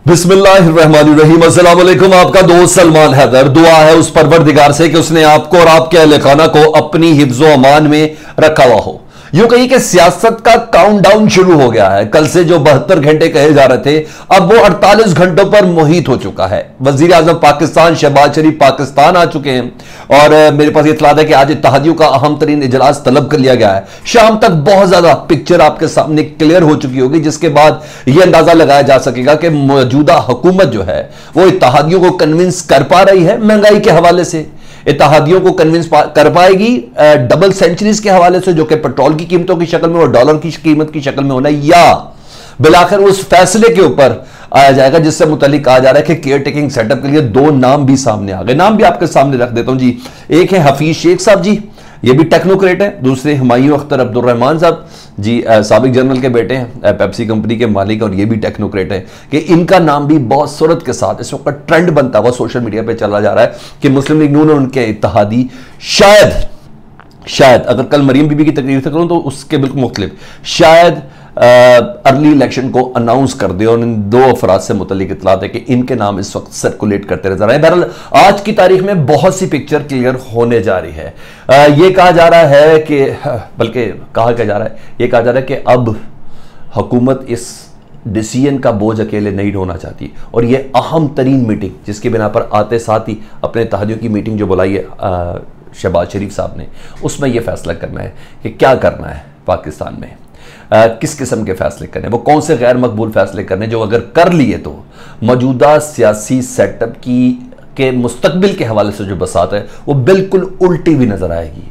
बिस्मिल्लाहिर्रहमानिर्रहीम। अस्सलाम वालेकुम। आपका दोस्त सलमान हैदर। दुआ है उस परवरदिगार से कि उसने आपको और आपके अहले खाना को अपनी हिफ्ज़ो अमान में रखा हुआ हो। यूं कही कि सियासत का काउंटडाउन शुरू हो गया है। कल से जो 72 घंटे कहे जा रहे थे, अब वो 48 घंटों पर मुहित हो चुका है। वजीर आजम पाकिस्तान शहबाज शरीफ पाकिस्तान आ चुके हैं और मेरे पास इत्तलात है कि आज इत्तेहादियों का अहम तरीन इजलास तलब कर लिया गया है। शाम तक बहुत ज्यादा पिक्चर आपके सामने क्लियर हो चुकी होगी, जिसके बाद यह अंदाजा लगाया जा सकेगा कि मौजूदा हुकूमत जो है वो इत्तेहादियों को कन्विंस कर पा रही है महंगाई के हवाले से, इत्तेहादियों को कन्विंस कर पाएगी डबल सेंचुरीज के हवाले से जो कि पेट्रोल की कीमतों की शक्ल में और डॉलर की कीमत की शक्ल में होना, या बिलाखिर उस फैसले के ऊपर आया जाएगा जिससे मुतालिक कहा जा रहा है कि केयर टेकिंग सेटअप के लिए दो नाम भी सामने आ गए। नाम भी आपके सामने रख देता हूं जी। एक है हफीज शेख साहब जी, ये भी टेक्नोक्रेट है। दूसरे हुमायूं अख्तर अब्दुर्रहमान साहब जी, साबिक जनरल के बेटे हैं, पेप्सी कंपनी के मालिक, और ये भी टेक्नोक्रेट है। कि इनका नाम भी बहुत सूरत के साथ इस वक्त ट्रेंड बनता हुआ सोशल मीडिया पे चला जा रहा है कि मुस्लिम लीग नून और उनके इत्तेहादी शायद अगर कल मरियम बीबी की तकरीर से करूं तो उसके बिल्कुल मुख्तलिफ, शायद अर्ली इलेक्शन को अनाउंस कर दे। और इन दो अफराद से मुतल्लिक इत्तलात है कि इनके नाम इस वक्त सर्कुलेट करते नजर आए। बहरहाल आज की तारीख में बहुत सी पिक्चर क्लियर होने जा रही है। यह कहा जा रहा है कि, बल्कि कहा क्या जा रहा है, यह कहा जा रहा है कि अब हुकूमत इस डिसीजन का बोझ अकेले नहीं ढोना चाहती और यह अहम तरीन मीटिंग जिसकी बिना पर आते साथ ही अपने इत्तेहादियों की मीटिंग जो बुलाई है शहबाज शरीफ साहब ने, उसमें यह फैसला करना है कि क्या करना है पाकिस्तान में, किस किस्म के फैसले करने, वो कौन से गैर मकबूल फैसले करने जो अगर कर लिए तो मौजूदा सियासी सेटअप के मुस्तकबिल के हवाले से जो बसात है वो बिल्कुल उल्टी भी नजर आएगी।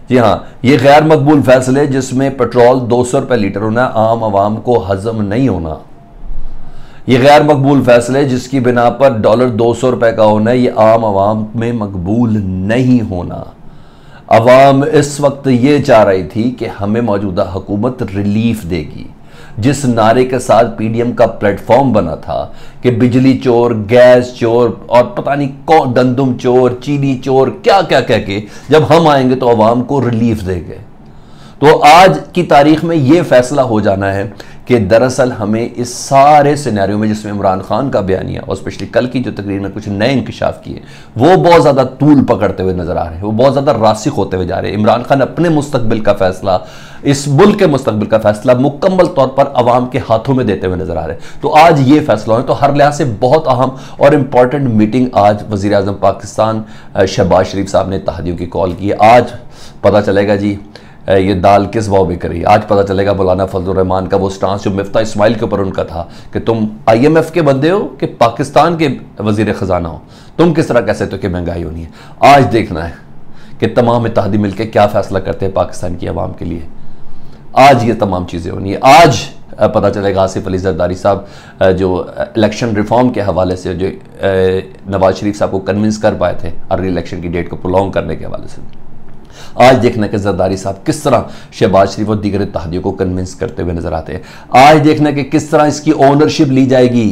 जी हाँ, ये गैर मकबूल फैसले जिसमें पेट्रोल 200 रुपये लीटर होना आम आवाम को हजम नहीं होना, ये गैर मकबूल फैसले जिसकी बिना पर डॉलर 200 रुपये का होना ये आम आवाम में मकबूल नहीं होना। अवाम इस वक्त ये चाह रही थी कि हमें मौजूदा हुकूमत रिलीफ देगी, जिस नारे के साथ पीडीएम का प्लेटफॉर्म बना था कि बिजली चोर, गैस चोर और पता नहीं कौन, गंदम चोर, चीनी चोर, क्या क्या कह के जब हम आएंगे तो अवाम को रिलीफ देंगे। तो आज की तारीख में यह फैसला हो जाना है कि दरअसल हमें इस सारे सिनेरियो में जिसमें इमरान खान का बयानिया और स्पेशली कल की जो तकरीर में कुछ नए इंकशाफ किए वो बहुत ज़्यादा तूल पकड़ते हुए नजर आ रहे हैं, वो बहुत ज़्यादा रासिक होते हुए जा रहे हैं। इमरान खान अपने मुस्तकबिल का फैसला, इस मुल्क के मुस्तकबिल का फैसला मुकम्मल तौर पर अवाम के हाथों में देते हुए नजर आ रहे हैं। तो आज ये फैसला हो, तो हर लिहाज से बहुत अहम और इंपॉर्टेंट मीटिंग आज वज़ीर आज़म पाकिस्तान शहबाज शरीफ साहब ने इत्तेहादियों की कॉल की है। आज पता चलेगा जी ये दाल किस भाव में करी। आज पता चलेगा मौलाना फजलुर रहमान का वो स्टांस जो मिफ्ता इस्माइल के ऊपर उनका था कि तुम IMF के बंदे हो कि पाकिस्तान के वजीर खजाना हो, तुम किस तरह कह सकते हो कि महंगाई होनी है। आज देखना है कि तमाम इत्तेहादी मिलकर क्या फैसला करते हैं पाकिस्तान की आवाम के लिए। आज ये तमाम चीज़ें होनी है। आज पता चलेगा आसिफ अली जरदारी साहब जो इलेक्शन रिफॉर्म के हवाले से जो नवाज शरीफ साहब को कन्विंस कर पाए थे अर्ली इलेक्शन की डेट को प्रोलॉन्ग करने के हवाले से, आज देखना कि जरदारी साहब किस तरह शहबाज शरीफ और दीगर इत्तेहादियों को कन्विंस करते हुए नजर आते हैं। आज देखना कि किस तरह इसकी ओनरशिप ली जाएगी।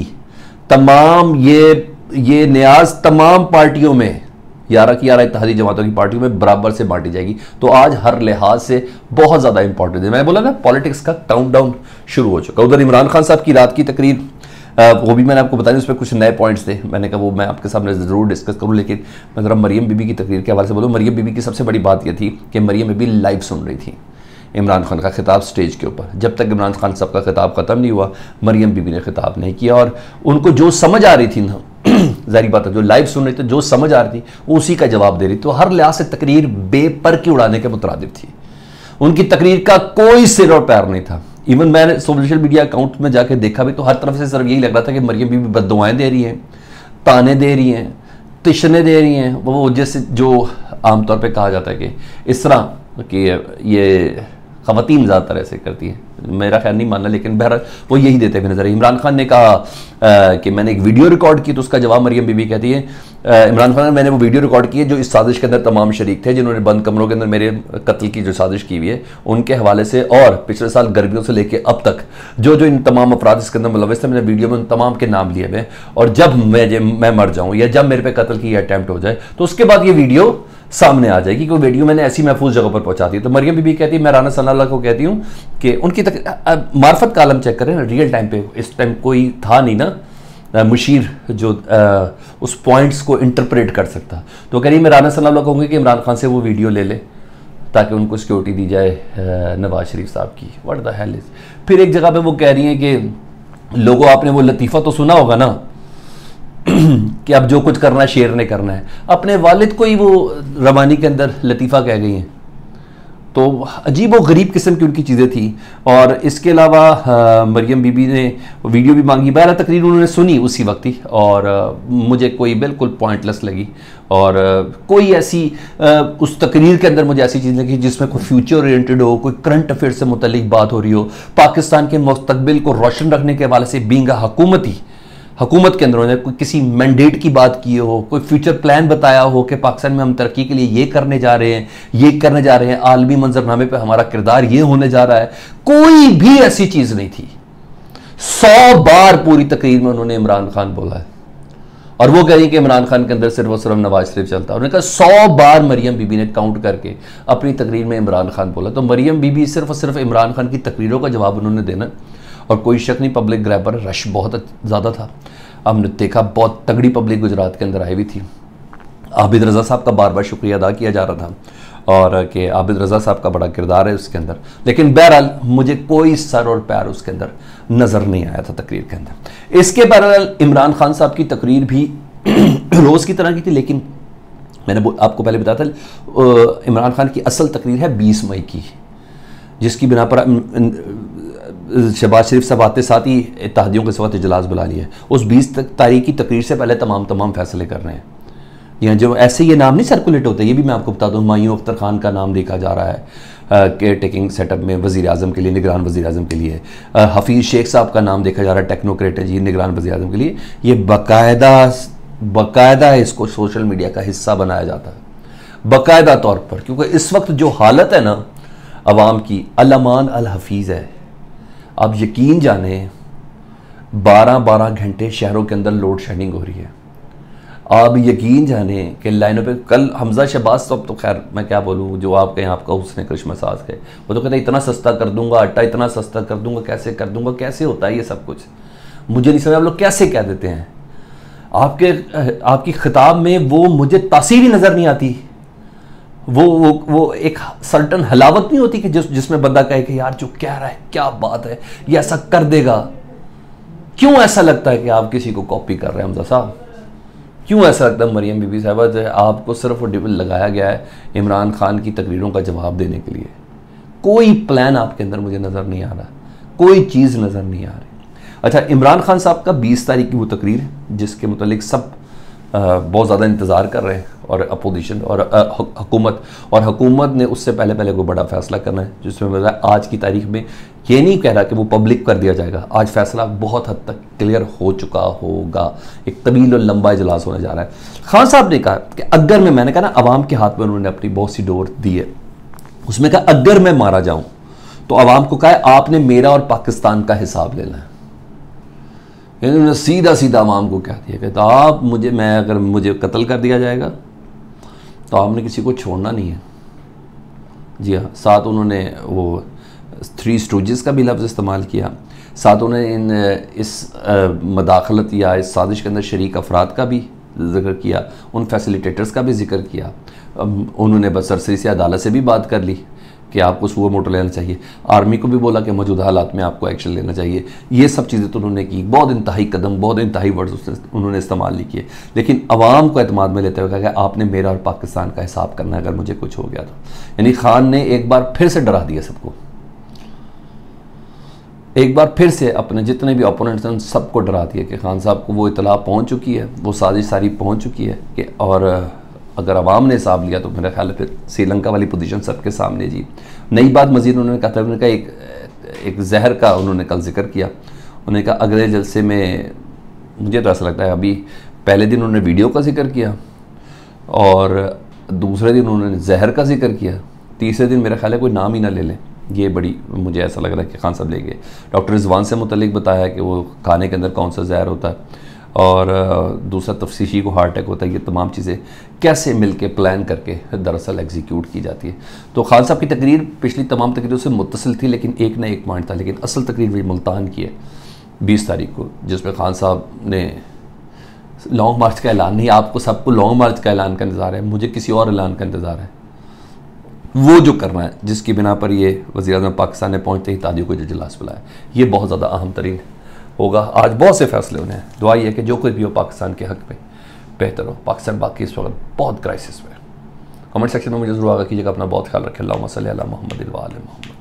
तमाम ये न्याज तमाम पार्टियों में 11 की 11 इत्तेहादी जमातों की पार्टियों में बराबर से बांटी जाएगी। तो आज हर लिहाज से बहुत ज्यादा इंपॉर्टेंट है। मैंने बोला ना पॉलिटिक्स का काउंटडाउन शुरू हो चुका। उधर इमरान खान साहब की रात की तकरीर, वो भी मैंने आपको बताया, उस पर कुछ नए पॉइंट्स थे, मैंने कहा वो मैं आपके सामने ज़रूर डिस्कस करूँ। लेकिन मैं ज़रा मरियम बीबी की तकरीर के हवाले से बोलूँ। मरियम बीबी की सबसे बड़ी बात यह थी कि मरियम बीबी लाइव सुन रही थी इमरान खान का खिताब स्टेज के ऊपर। जब तक इमरान खान साहब का खिताब ख़त्म नहीं हुआ मरियम बीबी ने खिताब नहीं किया और उनको जो समझ आ रही थी ना, जाहिर बात है जो लाइव सुन रही थी, जो समझ आ रही थी वो उसी का जवाब दे रही थी। तो हर लिहाज से तकरीर बेपर की उड़ाने के मुतरादिफ थी। उनकी तकरीर का कोई सिर और पैर नहीं था। इवन मैंने सोशल मीडिया अकाउंट में जाके देखा भी तो हर तरफ से सिर्फ यही लग रहा था कि मरियम बीबी बद्दुआएं दे रही हैं, ताने दे रही हैं, तिशने दे रही हैं। वो जैसे जो आमतौर पे कहा जाता है कि इस तरह कि ये ख़वातीन ज़्यादातर ऐसे करती हैं, मेरा ख्याल नहीं मानना, लेकिन बहरहाल वो यही देते हुए नजर है। इमरान खान ने कहा कि मैंने एक वीडियो रिकॉर्ड की, तो उसका जवाब मरियम बीबी कहती है, इमरान खान मैंने वो वीडियो रिकॉर्ड की है जो इस साजिश के अंदर तमाम शरीक थे, जिन्होंने बंद कमरों के अंदर मेरे कत्ल की जो साजिश की हुई है उनके हवाले से, और पिछले साल गर्मियों से लेकर अब तक जो जो इन तमाम अपराध इसके अंदर मुलविस थे, मैंने वीडियो में उन तमाम के नाम लिए हुए। और जब मैं मर जाऊँ या जब मेरे पे कत्ल की अटैम्प्ट हो जाए तो उसके बाद ये वीडियो सामने आ जाएगी। कोई वीडियो मैंने ऐसी महफूज जगह पर पहुंचा दी। तो मरियम बीबी कहती है, मैं राना सनाल्लाह को कहती हूँ कि उनकी मार्फत का आलम चेक करें ना, रियल टाइम पे, इस टाइम कोई था नहीं ना मुशीर जो उस पॉइंट्स को इंटरप्रेट कर सकता। तो कह रही मैं राना सल्लल्लाहु कहूँगी कि इमरान खान से वो वीडियो ले ले ताकि उनको सिक्योरिटी दी जाए नवाज शरीफ साहब की। What the hell is. फिर एक जगह पे वो कह रही हैं कि लोगों आपने वो लतीफ़ा तो सुना होगा ना कि अब जो कुछ करना है शेर ने करना है। अपने वालिद को ही वो रवानी के अंदर लतीफ़ा कह गई हैं। तो अजीब व गरीब किस्म की उनकी चीज़ें थी। और इसके अलावा मरियम बीबी ने वीडियो भी मांगी। 12 तकरीर उन्होंने सुनी उसी वक्त ही और मुझे कोई बिल्कुल पॉइंटलेस लगी। और कोई ऐसी उस तकरीर के अंदर मुझे ऐसी चीज़ लगी जिसमें कोई फ्यूचर ओरिएंटेड हो, कोई करंट अफेयर से मुतल्लिक बात हो रही हो, पाकिस्तान के मुस्तकबिल को रोशन रखने के हवाले से बीइंग हुकूमत के अंदर कोई किसी मैंडेट की बात की हो, कोई फ्यूचर प्लान बताया हो कि पाकिस्तान में हम तरक्की के लिए ये करने जा रहे हैं, आलमी मंजरनामे पे हमारा किरदार ये होने जा रहा है। कोई भी ऐसी चीज़ नहीं थी। 100 बार पूरी तकरीर में उन्होंने इमरान खान बोला है और वो कह रही कि इमरान खान के अंदर सिर्फ और सिर्फ नवाज शरीफ चलता है। उन्होंने कहा 100 बार मरियम बीबी ने काउंट करके अपनी तकरीर में इमरान खान बोला। तो मरियम बीबी सिर्फ और सिर्फ इमरान खान की तकरीरों का जवाब उन्होंने देना। और कोई शक नहीं, पब्लिक ग्रैबर रश बहुत ज़्यादा था। हमने देखा बहुत तगड़ी पब्लिक गुजरात के अंदर आई हुई थी। आबिद रज़ा साहब का बार बार शुक्रिया अदा किया जा रहा था और कि आबिद रज़ा साहब का बड़ा किरदार है उसके अंदर। लेकिन बहरहाल मुझे कोई सर और पैर उसके अंदर नज़र नहीं आया था तकरीर के अंदर। इसके बहरहाल इमरान खान साहब की तकरीर भी रोज़ की तरह की थी। लेकिन मैंने आपको पहले बताया था इमरान खान की असल तकरीर है 20 मई की, जिसकी बिना पर शहबाज शरीफ साहब आते साथ ही इत्तेहादियों के साथ इजलास बुला लिया। उस 20 तारीख की तकरीर से पहले तमाम फैसले कर रहे हैं। यहाँ जो ऐसे ये नाम नहीं सर्कुलेट होते, ये भी मैं आपको बता दूँ। हुमायूं अख्तर खान का नाम देखा जा रहा है केयर टेकिंग सेटअप में वज़ीर आज़म के लिए, निगरान वज़ीर आज़म के लिए। हफीज़ शेख साहब का नाम देखा जा रहा है टेक्नोक्रेट जी, निगरान वज़ीर आज़म के लिए। ये बाकायदा इसको सोशल मीडिया का हिस्सा बनाया जाता है बाकायदा तौर पर, क्योंकि इस वक्त जो हालत है ना अवाम की, अल-अमान अल-हफीज़ है। आप यकीन जाने 12-12 घंटे शहरों के अंदर लोड शेडिंग हो रही है। आप यकीन जाने कि लाइनों पे कल हमजा शहबाज तो खैर मैं क्या बोलूँ, जो आपके यहाँ आपका उसने करिश्मा साज है, वो तो कहते हैं इतना सस्ता कर दूंगा, आटा इतना सस्ता कर दूंगा, कैसे कर दूंगा, कैसे होता है ये सब कुछ मुझे नहीं समझ। आप लोग कैसे कह देते हैं? आपकी खिताब में वो मुझे तासीर ही नज़र नहीं आती। वो एक सर्टन हलावत नहीं होती कि जिसमें बंदा कहे कि यार जो कह रहा है क्या बात है, ये ऐसा कर देगा। क्यों ऐसा लगता है कि आप किसी को कॉपी कर रहे हैं हमजा साहब? क्यों ऐसा लगता है मरियम बीबी साहबा जो आपको सिर्फ लगाया गया है इमरान खान की तकरीरों का जवाब देने के लिए? कोई प्लान आपके अंदर मुझे नज़र नहीं आ रहा, कोई चीज़ नज़र नहीं आ रही। अच्छा, इमरान खान साहब का 20 तारीख की वो तकरीर है जिसके मुतालिक सब बहुत ज़्यादा इंतज़ार कर रहे हैं और अपोजिशन और हुकूमत ने उससे पहले कोई बड़ा फैसला करना है, जिसमें मतलब आज की तारीख में ये नहीं कह रहा कि वो पब्लिक कर दिया जाएगा। आज फैसला बहुत हद तक क्लियर हो चुका होगा। एक तवील और लंबा इजलास होने जा रहा है। खान साहब ने कहा कि अगर मैंने कहा ना अवाम के हाथ में उन्होंने अपनी बहुत सी डोर दी है, उसमें कहा अगर मैं मारा जाऊँ तो अवाम को कहा आपने मेरा और पाकिस्तान का हिसाब लेना है। इन्होंने सीधा अवाम को कह दिया कि तो आप अगर मुझे कत्ल कर दिया जाएगा तो आपने किसी को छोड़ना नहीं है। जी हाँ, साथ उन्होंने वो 3 स्टूजेस का भी लफ्ज़ इस्तेमाल किया। साथ उन्होंने इस मदाखलत या इस साजिश के अंदर शरीक अफराद का भी जिक्र किया, उन फैसिलिटेटर्स का भी जिक्र किया। उन्होंने बस सरसरी से अदालत से भी बात कर ली कि आपको सुअ मोटो लेना चाहिए। आर्मी को भी बोला कि मौजूदा हालात में आपको एक्शन लेना चाहिए। ये सब चीज़ें तो उन्होंने की। बहुत इंतहाई वर्ड्स उन्होंने इस्तेमाल नहीं किए, लेकिन अवाम को एतमाद में लेते हुए कहा कि आपने मेरा और पाकिस्तान का हिसाब करना है अगर मुझे कुछ हो गया तो। यानी खान ने एक बार फिर से डरा दिया सबको, एक बार फिर से अपने जितने भी ओपोनेंट्स हैं सबको डरा दिया कि खान साहब को वो इतला पहुँच चुकी है, वो साजिश सारी पहुँच चुकी है कि और अगर अवाम ने हिसाब लिया तो मेरा ख्याल है फिर श्रीलंका वाली पोजीशन सबके सामने। जी नई बात मजीद उन्होंने कहा था, उन्होंने कहा एक जहर का उन्होंने कल जिक्र किया। उन्होंने कहा अगले जलसे में, मुझे तो ऐसा लगता है अभी पहले दिन उन्होंने वीडियो का जिक्र किया और दूसरे दिन उन्होंने जहर का जिक्र किया, तीसरे दिन मेरा ख्याल है कोई नाम ही ना ले लें। ये बड़ी मुझे ऐसा लग रहा है कि खान साहब ले गए। डॉक्टर रिजवान से मुतल्लिक बताया कि वो खाने के अंदर कौन सा जहर होता है और दूसरा तफ्सीशी को हार्ट अटैक होता है। ये तमाम चीज़ें कैसे मिलके प्लान करके दरअसल एग्जीक्यूट की जाती है। तो खान साहब की तकरीर पिछली तमाम तकरीरों से मुत्तसिल थी, लेकिन एक ना एक पॉइंट था। लेकिन असल तकरीर भी मुल्तान की है 20 तारीख को, जिसमें खान साहब ने लॉन्ग मार्च का ऐलान नहीं, आपको सबको लॉन्ग मार्च का ऐलान का इंतज़ार है, मुझे किसी और ऐलान का इंतज़ार है, वो जो करना है जिसकी बिना पर ये वज़ीर-ए-आज़म पाकिस्तान ने पहुँचते ही तादियों को इजलास बुलाया, ये बहुत ज़्यादा अहम तरीन होगा। आज बहुत से फैसले होने हैं, दुआ ये है कि जो कुछ भी हो पाकिस्तान के हक़ में बेहतर हो। पाकिस्तान बाकी इस वक्त बहुत क्राइसिस में है। कमेंट सेक्शन में मुझे ज़रूर आगा कीजिएगा, अपना बहुत ख्याल रखें। अल्लाहुम्मा सल्ली अला मुहम्मद व आले मुहम्मद।